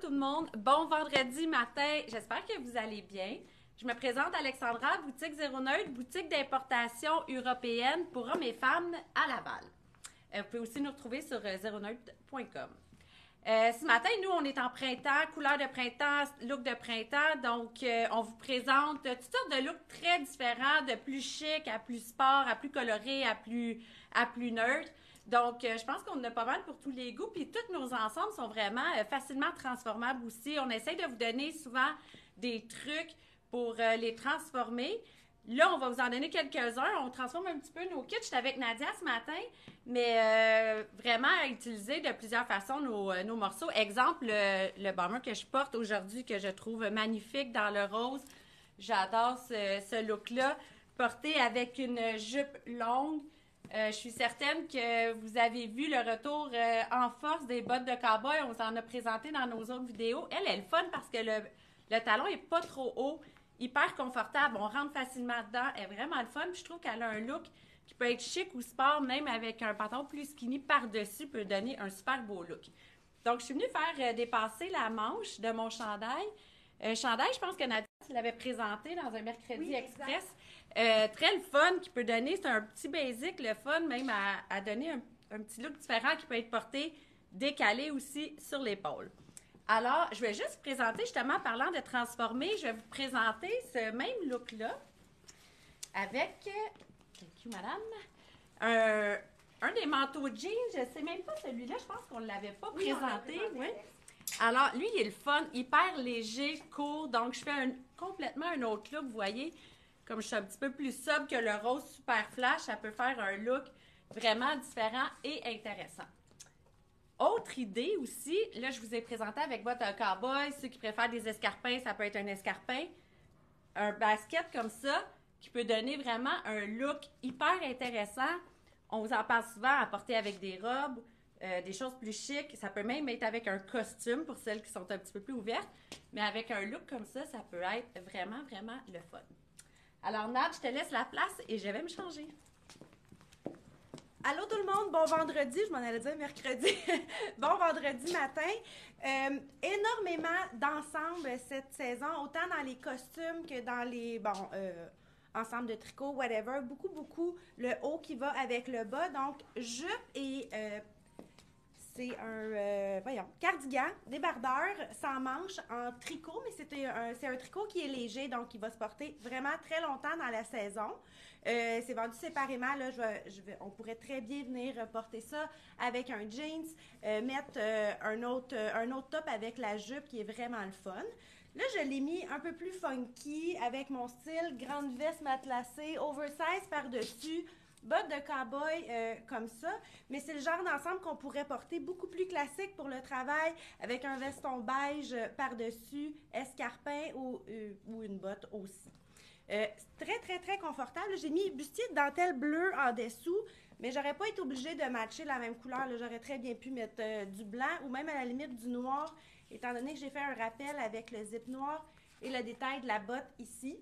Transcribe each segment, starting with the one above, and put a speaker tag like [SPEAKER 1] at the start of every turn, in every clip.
[SPEAKER 1] tout le monde, bon vendredi matin, j'espère que vous allez bien. Je me présente Alexandra, boutique Zéro Neutre, boutique d'importation européenne pour hommes et femmes à Laval. Vous pouvez aussi nous retrouver sur zeroneutre.com. Ce matin, nous, on est en printemps, couleur de printemps, look de printemps, donc on vous présente toutes sortes de looks très différents, de plus chic à plus sport, à plus coloré, à plus neutre. Donc, je pense qu'on en a pas mal pour tous les goûts. Puis, tous nos ensembles sont vraiment facilement transformables aussi. On essaie de vous donner souvent des trucs pour les transformer. Là, on va vous en donner quelques-uns. On transforme un petit peu nos kits. J'étais avec Nadia ce matin, mais vraiment à utiliser de plusieurs façons nos morceaux. Exemple, le bomber que je porte aujourd'hui, que je trouve magnifique dans le rose. J'adore ce look-là, porté avec une jupe longue. Je suis certaine que vous avez vu le retour en force des bottes de cowboy. On s'en a présenté dans nos autres vidéos. Elle est le fun parce que le talon est pas trop haut, hyper confortable. On rentre facilement dedans. Elle est vraiment le fun. Puis je trouve qu'elle a un look qui peut être chic ou sport, même avec un pantalon plus skinny par-dessus, peut donner un super beau look. Donc, je suis venue faire dépasser la manche de mon chandail. Chandail, je pense que Nadia, tu l'avais présenté dans un Mercredi Express. Très le fun qui peut donner, c'est un petit basic, le fun même à donner un petit look différent qui peut être porté décalé aussi sur l'épaule. Alors, je vais juste vous présenter, justement, parlant de transformer, je vais vous présenter ce même look-là avec, thank you, madame, un des manteaux jeans, je sais même pas celui-là, je pense qu'on ne l'avait pas présenté. Oui. Alors, lui, il est le fun, hyper léger, court, donc je fais complètement un autre look, vous voyez. Comme je suis un petit peu plus sobre que le rose super flash, ça peut faire un look vraiment différent et intéressant. Autre idée aussi, là, je vous ai présenté avec bottes de cowboy. Ceux qui préfèrent des escarpins, ça peut être un escarpin. Un basket comme ça, qui peut donner vraiment un look hyper intéressant. On vous en parle souvent à porter avec des robes, des choses plus chic. Ça peut même être avec un costume pour celles qui sont un petit peu plus ouvertes. Mais avec un look comme ça peut être vraiment, vraiment le fun. Alors, Nad, je te laisse la place et je vais me changer.
[SPEAKER 2] Allô tout le monde, bon vendredi, je m'en allais dire mercredi. Bon vendredi matin. Énormément d'ensembles cette saison, autant dans les costumes que dans les, ensembles de tricot, whatever. Beaucoup le haut qui va avec le bas. Donc, jupe et c'est un cardigan, débardeur, sans manches, en tricot, mais c'est un tricot qui est léger, donc il va se porter vraiment très longtemps dans la saison. C'est vendu séparément, là, on pourrait très bien venir porter ça avec un jeans, mettre un autre top avec la jupe qui est vraiment le fun. Là, je l'ai mis un peu plus funky avec mon style, grande veste matelassée, oversize par-dessus, bottes de cow-boy comme ça, mais c'est le genre d'ensemble qu'on pourrait porter beaucoup plus classique pour le travail avec un veston beige par-dessus, escarpin ou une botte aussi. Très confortable. J'ai mis bustier de dentelle bleue en dessous, mais j'aurais pas été obligée de matcher la même couleur. J'aurais très bien pu mettre du blanc ou même à la limite du noir, étant donné que j'ai fait un rappel avec le zip noir et le détail de la botte ici.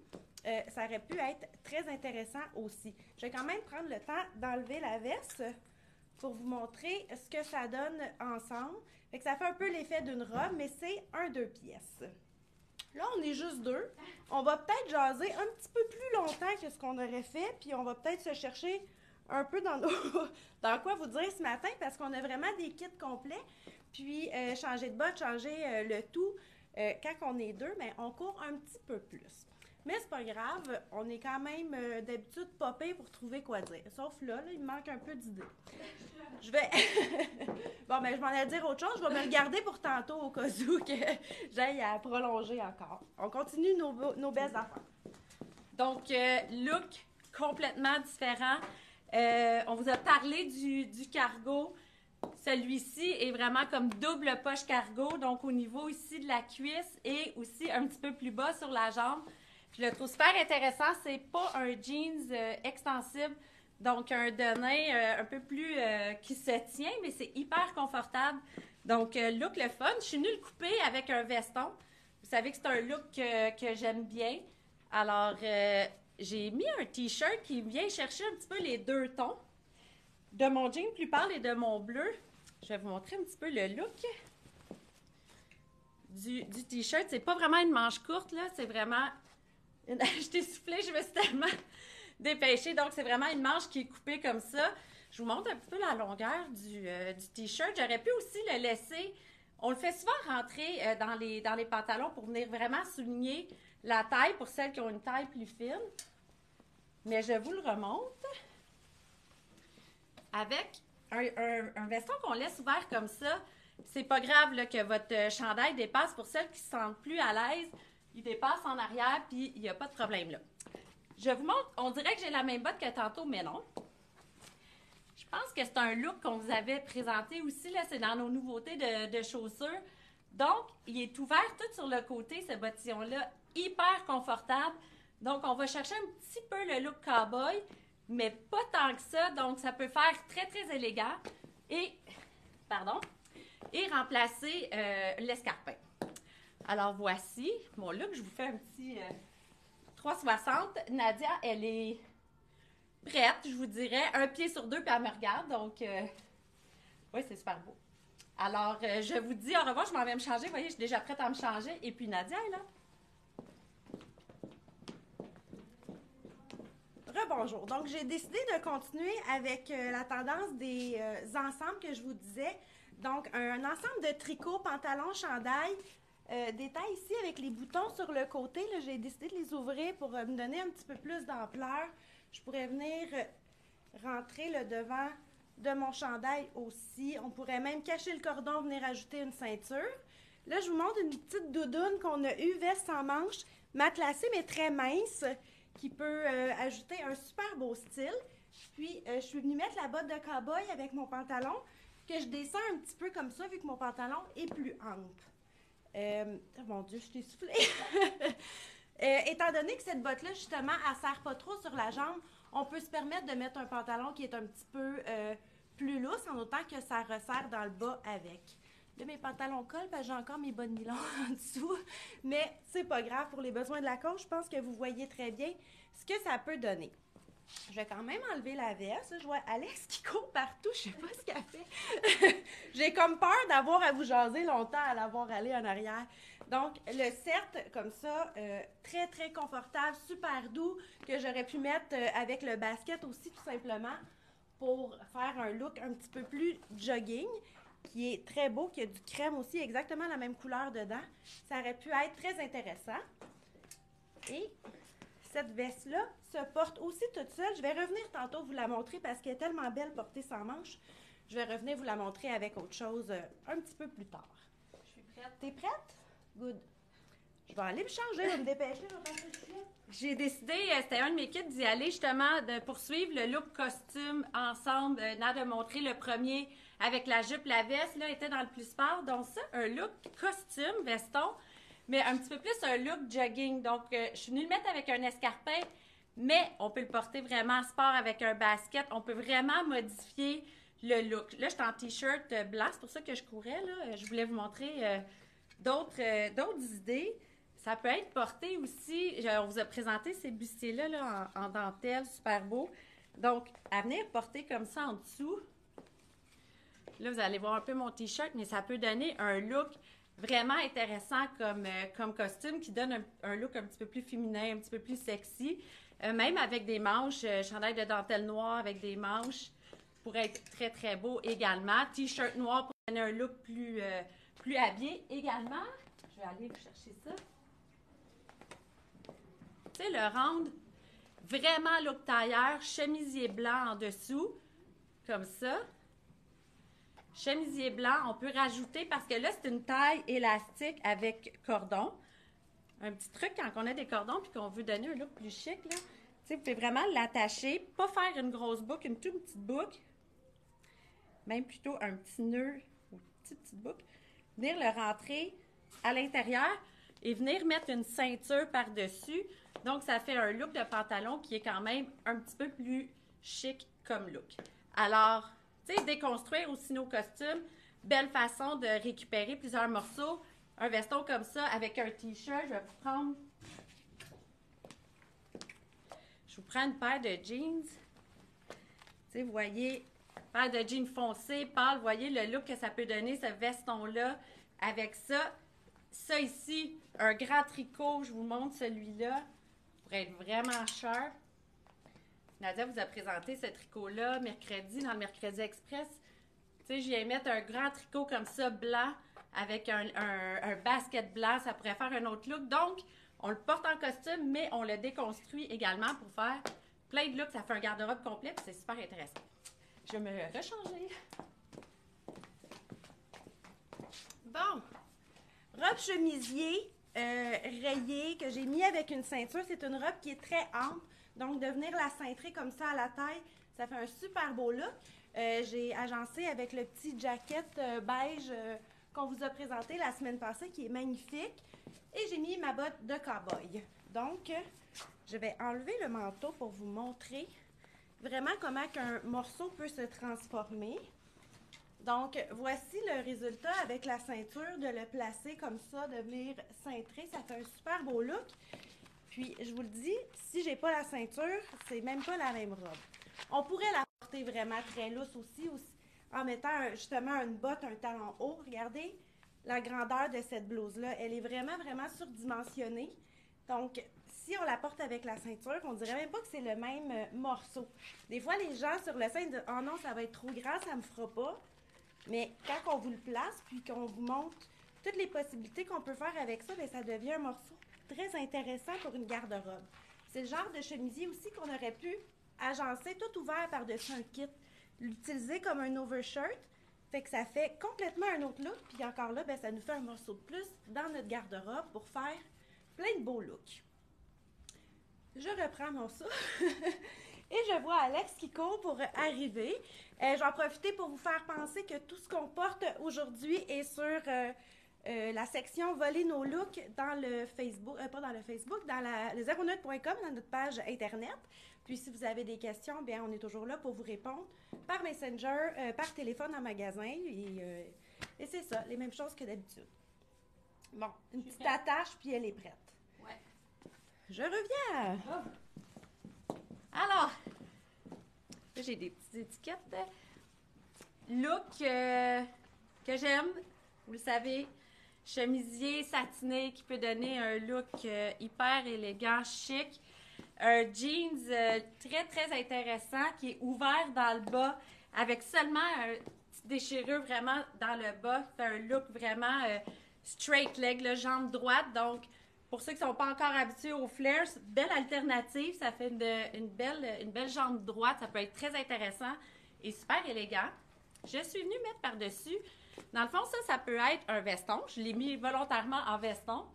[SPEAKER 2] Ça aurait pu être très intéressant aussi. Je vais quand même prendre le temps d'enlever la veste pour vous montrer ce que ça donne ensemble. Fait que ça fait un peu l'effet d'une robe, mais c'est un 2 pièces. Là, on est juste deux. On va peut-être jaser un petit peu plus longtemps que ce qu'on aurait fait, puis on va peut-être se chercher un peu dans quoi vous dire ce matin, parce qu'on a vraiment des kits complets. Puis, changer de botte, changer le tout. Quand on est deux, mais on court un petit peu plus. Mais c'est pas grave, on est quand même d'habitude popé pour trouver quoi dire. Sauf là, il me manque un peu d'idées. Je vais... Bon, ben je m'en allais dire autre chose. Je vais me le garder pour tantôt au cas où que j'aille à prolonger encore. On continue nos belles affaires.
[SPEAKER 1] Donc, look complètement différent. On vous a parlé du cargo. Celui-ci est vraiment comme double poche cargo, donc au niveau ici de la cuisse et aussi un petit peu plus bas sur la jambe. Je le trouve super intéressant. C'est pas un jeans extensible, donc un denim un peu plus qui se tient, mais c'est hyper confortable. Donc, look le fun. Je suis venue le couper avec un veston. Vous savez que c'est un look que j'aime bien. Alors, j'ai mis un t-shirt qui vient chercher un petit peu les deux tons de mon jean plus pâle et de mon bleu. Je vais vous montrer un petit peu le look. du T-shirt. C'est pas vraiment une manche courte, là. C'est vraiment... Je t'ai soufflé, je me suis tellement dépêchée. Donc, c'est vraiment une manche qui est coupée comme ça. Je vous montre un petit peu la longueur du T-shirt. J'aurais pu aussi le laisser... On le fait souvent rentrer dans les pantalons pour venir vraiment souligner la taille pour celles qui ont une taille plus fine. Mais je vous le remonte. Avec un veston qu'on laisse ouvert comme ça, c'est pas grave là, que votre chandail dépasse. Pour celles qui se sentent plus à l'aise, il dépasse en arrière, puis il n'y a pas de problème là. Je vous montre, on dirait que j'ai la même botte que tantôt, mais non. Je pense que c'est un look qu'on vous avait présenté aussi, là, c'est dans nos nouveautés de chaussures. Donc, il est ouvert tout sur le côté, ce bottillon-là, hyper confortable. Donc, on va chercher un petit peu le look cowboy, mais pas tant que ça. Donc, ça peut faire très, très élégant et remplacer l'escarpin. Alors, voici mon look. Je vous fais un petit 360. Nadia, elle est prête, je vous dirais. Un pied sur deux, puis elle me regarde. Donc, oui, c'est super beau. Alors, je vous dis au revoir. Je m'en vais me changer. Vous voyez, je suis déjà prête à me changer. Et puis, Nadia est là.
[SPEAKER 2] Rebonjour. Donc, j'ai décidé de continuer avec la tendance des ensembles que je vous disais. Donc, un ensemble de tricots, pantalons, chandail, des tailles ici avec les boutons sur le côté. J'ai décidé de les ouvrir pour me donner un petit peu plus d'ampleur. Je pourrais venir rentrer le devant de mon chandail aussi. On pourrait même cacher le cordon, venir ajouter une ceinture. Là, je vous montre une petite doudoune qu'on a eue, veste sans manches, matelassée mais très mince, qui peut ajouter un super beau style. Puis, je suis venue mettre la botte de cow-boy avec mon pantalon, que je descends un petit peu comme ça, vu que mon pantalon est plus ample. Oh mon Dieu, je t'ai soufflé! Étant donné que cette botte-là, justement, elle ne serre pas trop sur la jambe, on peut se permettre de mettre un pantalon qui est un petit peu plus lousse, en autant que ça resserre dans le bas avec. Là, mes pantalons collent parce que j'ai encore mes bas de nylon en dessous. Mais c'est pas grave. Pour les besoins de la cause, je pense que vous voyez très bien ce que ça peut donner. Je vais quand même enlever la veste. Je vois Alex qui court partout. Je sais pas ce qu'elle fait. J'ai comme peur d'avoir à vous jaser longtemps à l'avoir allé en arrière. Donc, le set, comme ça, très, très confortable, super doux, que j'aurais pu mettre avec le basket aussi, tout simplement, pour faire un look un petit peu plus jogging, qui est très beau, qui a du crème aussi, exactement la même couleur dedans. Ça aurait pu être très intéressant. Et cette veste-là se porte aussi toute seule. Je vais revenir tantôt vous la montrer parce qu'elle est tellement belle portée sans manches. Je vais revenir vous la montrer avec autre chose un petit peu plus tard.
[SPEAKER 1] Je suis prête.
[SPEAKER 2] T'es prête? Good. Je vais aller me changer, je vais me dépêcher. Je vais passer le filet.
[SPEAKER 1] J'ai décidé, c'était un de mes kits, d'y aller justement, de poursuivre le look costume ensemble, de montrer le premier avec la jupe, la veste, là, était dans le plus sport. Donc ça, un look costume, veston, mais un petit peu plus un look jogging. Donc, je suis venue le mettre avec un escarpin, mais on peut le porter vraiment sport avec un basket. On peut vraiment modifier le look. Là, je suis en t-shirt blanc, c'est pour ça que je courais, là. Je voulais vous montrer d'autres idées. Ça peut être porté aussi, on vous a présenté ces bustiers-là là, en dentelle, super beau. Donc, à venir porter comme ça en dessous. Là, vous allez voir un peu mon t-shirt, mais ça peut donner un look vraiment intéressant comme costume qui donne un look un petit peu plus féminin, un petit peu plus sexy. Même avec des manches, chandail de dentelle noire avec des manches pourrait être très, très beau également. T-shirt noir pour donner un look plus habillé également. Je vais aller vous chercher ça. Tu sais, le rendre vraiment look tailleur, chemisier blanc en dessous, comme ça. Chemisier blanc, on peut rajouter, parce que là, c'est une taille élastique avec cordon. Un petit truc, quand on a des cordons puis qu'on veut donner un look plus chic, là, tu sais, vous pouvez vraiment l'attacher, pas faire une grosse boucle, une toute petite boucle, même plutôt un petit nœud ou une petite boucle, venir le rentrer à l'intérieur et venir mettre une ceinture par-dessus. Donc, ça fait un look de pantalon qui est quand même un petit peu plus chic comme look. Alors, tu sais, déconstruire aussi nos costumes, belle façon de récupérer plusieurs morceaux. Un veston comme ça avec un t-shirt, je vais vous prendre... Je vous prends une paire de jeans. Tu sais, vous voyez, paire de jeans foncés, pâle, vous voyez le look que ça peut donner, ce veston-là, avec ça. Ça ici, un grand tricot, je vous montre celui-là, pour être vraiment sharp. Nadia vous a présenté ce tricot-là mercredi, dans le Mercredi Express. Tu sais, je viens mettre un grand tricot comme ça, blanc, avec un basket blanc. Ça pourrait faire un autre look. Donc, on le porte en costume, mais on le déconstruit également pour faire plein de looks. Ça fait un garde-robe complet, puis c'est super intéressant. Je vais me rechanger.
[SPEAKER 2] Bon, robe chemisier rayée que j'ai mis avec une ceinture. C'est une robe qui est très ample. Donc, de venir la cintrer comme ça à la taille, ça fait un super beau look. J'ai agencé avec le petit jacket beige qu'on vous a présenté la semaine passée, qui est magnifique. Et j'ai mis ma botte de cow-boy. Donc, je vais enlever le manteau pour vous montrer vraiment comment un morceau peut se transformer. Donc, voici le résultat avec la ceinture, de le placer comme ça, de venir cintrer. Ça fait un super beau look. Puis, je vous le dis, si j'ai pas la ceinture, c'est même pas la même robe. On pourrait la porter vraiment très lousse aussi en mettant justement une botte, un talon haut. Regardez la grandeur de cette blouse-là. Elle est vraiment, vraiment surdimensionnée. Donc, si on la porte avec la ceinture, on dirait même pas que c'est le même morceau. Des fois, les gens sur le sein disent « Oh non, ça va être trop grand, ça me fera pas ». Mais quand on vous le place, puis qu'on vous montre toutes les possibilités qu'on peut faire avec ça, bien, ça devient un morceau très intéressant pour une garde-robe. C'est le genre de chemisier aussi qu'on aurait pu agencer tout ouvert par-dessus un kit. L'utiliser comme un overshirt, fait que ça fait complètement un autre look. Puis encore là, bien, ça nous fait un morceau de plus dans notre garde-robe pour faire plein de beaux looks. Je reprends mon souffle. Et je vois Alex qui court pour arriver. Je vais en profiter pour vous faire penser que tout ce qu'on porte aujourd'hui est sur la section Voler nos looks dans le Facebook, pas dans le Facebook, dans le 09.com, dans notre page Internet. Puis si vous avez des questions, bien, on est toujours là pour vous répondre par Messenger, par téléphone en magasin. Et c'est ça, les mêmes choses que d'habitude. Bon, une petite attache, puis elle est prête.
[SPEAKER 1] Ouais.
[SPEAKER 2] Je reviens!
[SPEAKER 1] Oh. Alors, là, j'ai des petites étiquettes. Look que j'aime, vous le savez, chemisier satiné qui peut donner un look hyper élégant, chic. Un jeans très, très intéressant qui est ouvert dans le bas avec seulement une petite déchirure vraiment dans le bas qui fait un look vraiment straight leg, là, jambe droite. Donc, pour ceux qui ne sont pas encore habitués aux flares, belle alternative. Ça fait une belle jambe droite. Ça peut être très intéressant et super élégant. Je suis venue mettre par-dessus. Dans le fond, ça peut être un veston. Je l'ai mis volontairement en veston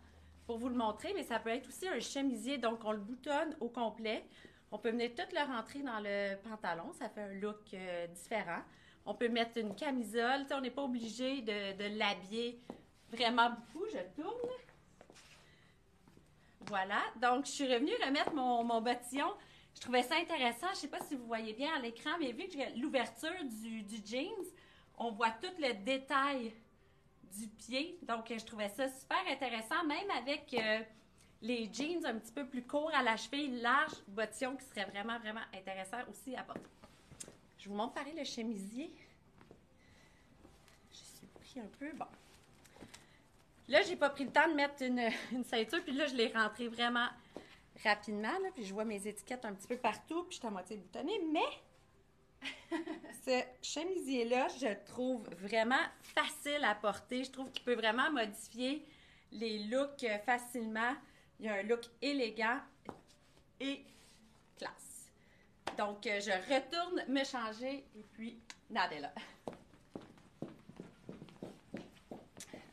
[SPEAKER 1] pour vous le montrer, mais ça peut être aussi un chemisier. Donc, on le boutonne au complet. On peut venir tout le rentrer dans le pantalon. Ça fait un look différent. On peut mettre une camisole. Tu sais, on n'est pas obligé de l'habiller vraiment beaucoup. Je tourne. Voilà, donc je suis revenue remettre mon bottillon. Je trouvais ça intéressant. Je ne sais pas si vous voyez bien à l'écran, mais vu que j'ai l'ouverture du jeans, on voit tout le détail du pied. Donc, je trouvais ça super intéressant, même avec les jeans un petit peu plus courts à la cheville, large, bottillon qui serait vraiment, vraiment intéressant aussi à porter. Je vous montre pareil le chemisier. Je suis pris un peu, bon. Là, j'ai pas pris le temps de mettre une ceinture, puis là, je l'ai rentrée vraiment rapidement, là, puis je vois mes étiquettes un petit peu partout, puis je suis à moitié boutonnée, mais ce chemisier-là, je le trouve vraiment facile à porter. Je trouve qu'il peut vraiment modifier les looks facilement. Il y a un look élégant et classe. Donc, je retourne me changer, et puis, Nadella.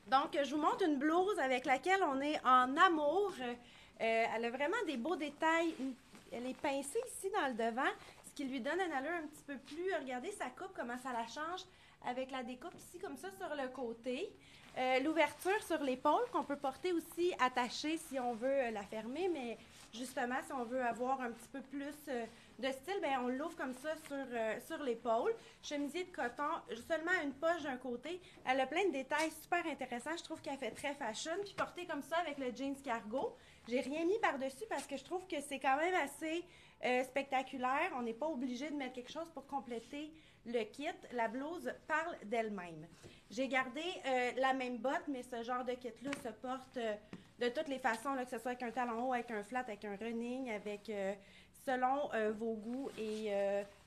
[SPEAKER 2] Donc, je vous montre une blouse avec laquelle on est en amour. Elle a vraiment des beaux détails. Elle est pincée ici dans le devant, ce qui lui donne une allure un petit peu plus... Regardez sa coupe, comment ça la change avec la découpe ici, comme ça, sur le côté. L'ouverture sur l'épaule qu'on peut porter aussi attachée si on veut la fermer, mais justement, si on veut avoir un petit peu plus de style, bien, on l'ouvre comme ça sur l'épaule. Chemisier de coton, seulement une poche d'un côté. Elle a plein de détails super intéressants. Je trouve qu'elle fait très fashion. Puis portée comme ça avec le jeans cargo. J'ai rien mis par-dessus parce que je trouve que c'est quand même assez spectaculaire. On n'est pas obligé de mettre quelque chose pour compléter le kit, la blouse parle d'elle-même. J'ai gardé la même botte, mais ce genre de kit-là se porte de toutes les façons, là, que ce soit avec un talon haut, avec un flat, avec un running, avec selon vos goûts et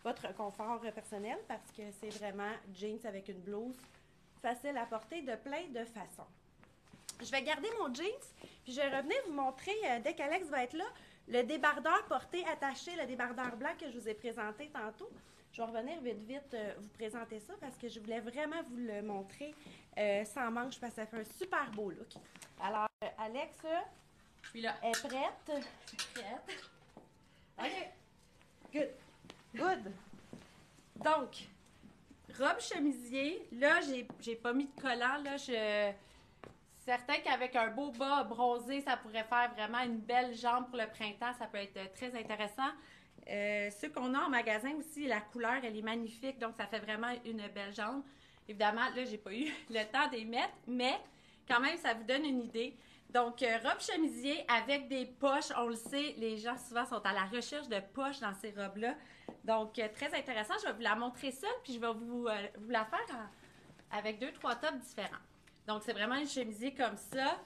[SPEAKER 2] votre confort personnel, parce que c'est vraiment jeans avec une blouse facile à porter de plein de façons. Je vais garder mon jeans, puis je vais revenir vous montrer, dès qu'Alex va être là, le débardeur porté attaché, le débardeur blanc que je vous ai présenté tantôt. Je vais revenir vite vous présenter ça parce que je voulais vraiment vous le montrer sans manche parce que ça fait un super beau look. Alors, Alex,
[SPEAKER 1] Je suis là.
[SPEAKER 2] est prête?
[SPEAKER 1] Prête.
[SPEAKER 2] OK. Good. Good.
[SPEAKER 1] Donc, robe chemisier. Là, j'ai pas mis de collant. Là, certain qu'avec un beau bas bronzé, ça pourrait faire vraiment une belle jambe pour le printemps. Ça peut être très intéressant. Ceux qu'on a en magasin aussi, la couleur, elle est magnifique. Donc, ça fait vraiment une belle jambe. Évidemment, là, j'ai pas eu le temps de les mettre, mais quand même, ça vous donne une idée. Donc, robe chemisier avec des poches. On le sait, les gens souvent sont à la recherche de poches dans ces robes-là. Donc, très intéressant. Je vais vous la montrer seule, puis je vais vous la faire avec 2-3 tops différents. Donc, c'est vraiment une chemisier comme ça.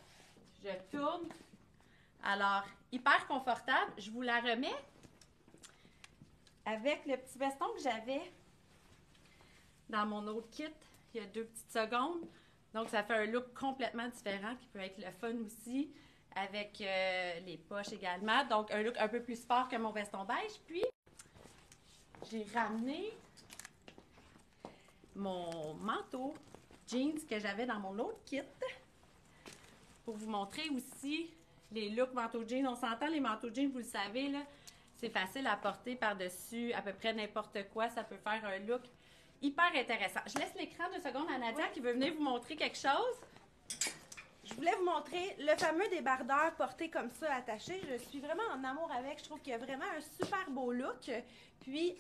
[SPEAKER 1] Je tourne. Alors, hyper confortable. Je vous la remets avec le petit veston que j'avais dans mon autre kit il y a 2 petites secondes. Donc, ça fait un look complètement différent qui peut être le fun aussi avec les poches également. Donc, un look un peu plus sport que mon veston beige. Puis, j'ai ramené mon manteau jeans que j'avais dans mon autre kit pour vous montrer aussi les looks manteau jeans. On s'entend, les manteaux jeans, vous le savez, là, c'est facile à porter par-dessus à peu près n'importe quoi. Ça peut faire un look hyper intéressant. Je laisse l'écran 2 secondes à Nadia qui veut venir vous montrer quelque chose.
[SPEAKER 2] Je voulais vous montrer le fameux débardeur porté comme ça, attaché. Je suis vraiment en amour avec. Je trouve qu'il y a vraiment un super beau look. Puis,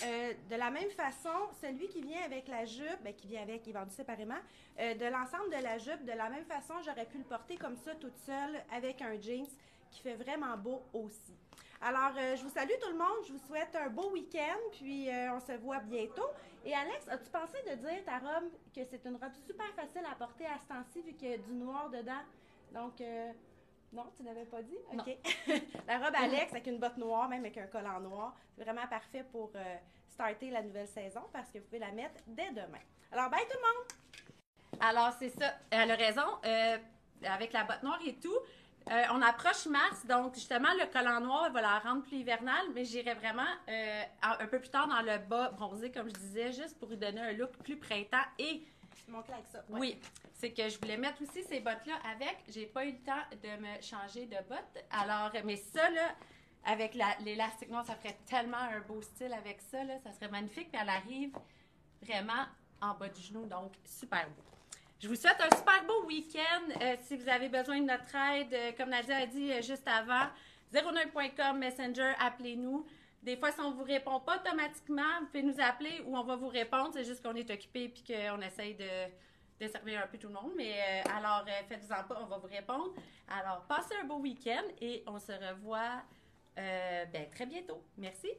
[SPEAKER 2] de la même façon, celui qui vient avec la jupe, bien, qui vient avec, il est vendu séparément, de l'ensemble de la jupe, de la même façon, j'aurais pu le porter comme ça, toute seule, avec un jeans qui fait vraiment beau aussi. Alors, je vous salue tout le monde. Je vous souhaite un beau week-end, puis on se voit bientôt. Et Alex, as-tu pensé de dire ta robe que c'est une robe super facile à porter à ce temps-ci, vu qu'il y a du noir dedans? Donc, non, tu n'avais pas dit? OK. La robe Alex avec une botte noire, même avec un collant noir, c'est vraiment parfait pour starter la nouvelle saison parce que vous pouvez la mettre dès demain. Alors, bye tout le monde!
[SPEAKER 1] Alors, c'est ça. Elle a raison. Avec la botte noire et tout, on approche mars, donc justement, le collant noir va la rendre plus hivernale, mais j'irai vraiment un peu plus tard dans le bas bronzé, comme je disais, juste pour lui donner un look plus printemps et...
[SPEAKER 2] Montre-la avec ça. Ouais.
[SPEAKER 1] Oui, c'est que je voulais mettre aussi ces bottes-là avec. J'ai pas eu le temps de me changer de bottes. Alors, mais ça, là, avec l'élastique noir, ça ferait tellement un beau style avec ça, là. Ça serait magnifique. Puis elle arrive vraiment en bas du genou, donc super beau. Je vous souhaite un super beau week-end. Si vous avez besoin de notre aide, comme Nadia a dit juste avant, 09.com, Messenger, appelez-nous. Des fois, si on ne vous répond pas automatiquement, vous pouvez nous appeler ou on va vous répondre. C'est juste qu'on est occupé et qu'on essaye de servir un peu tout le monde. Mais alors, faites-vous-en pas, on va vous répondre. Alors, passez un beau week-end et on se revoit très bientôt. Merci.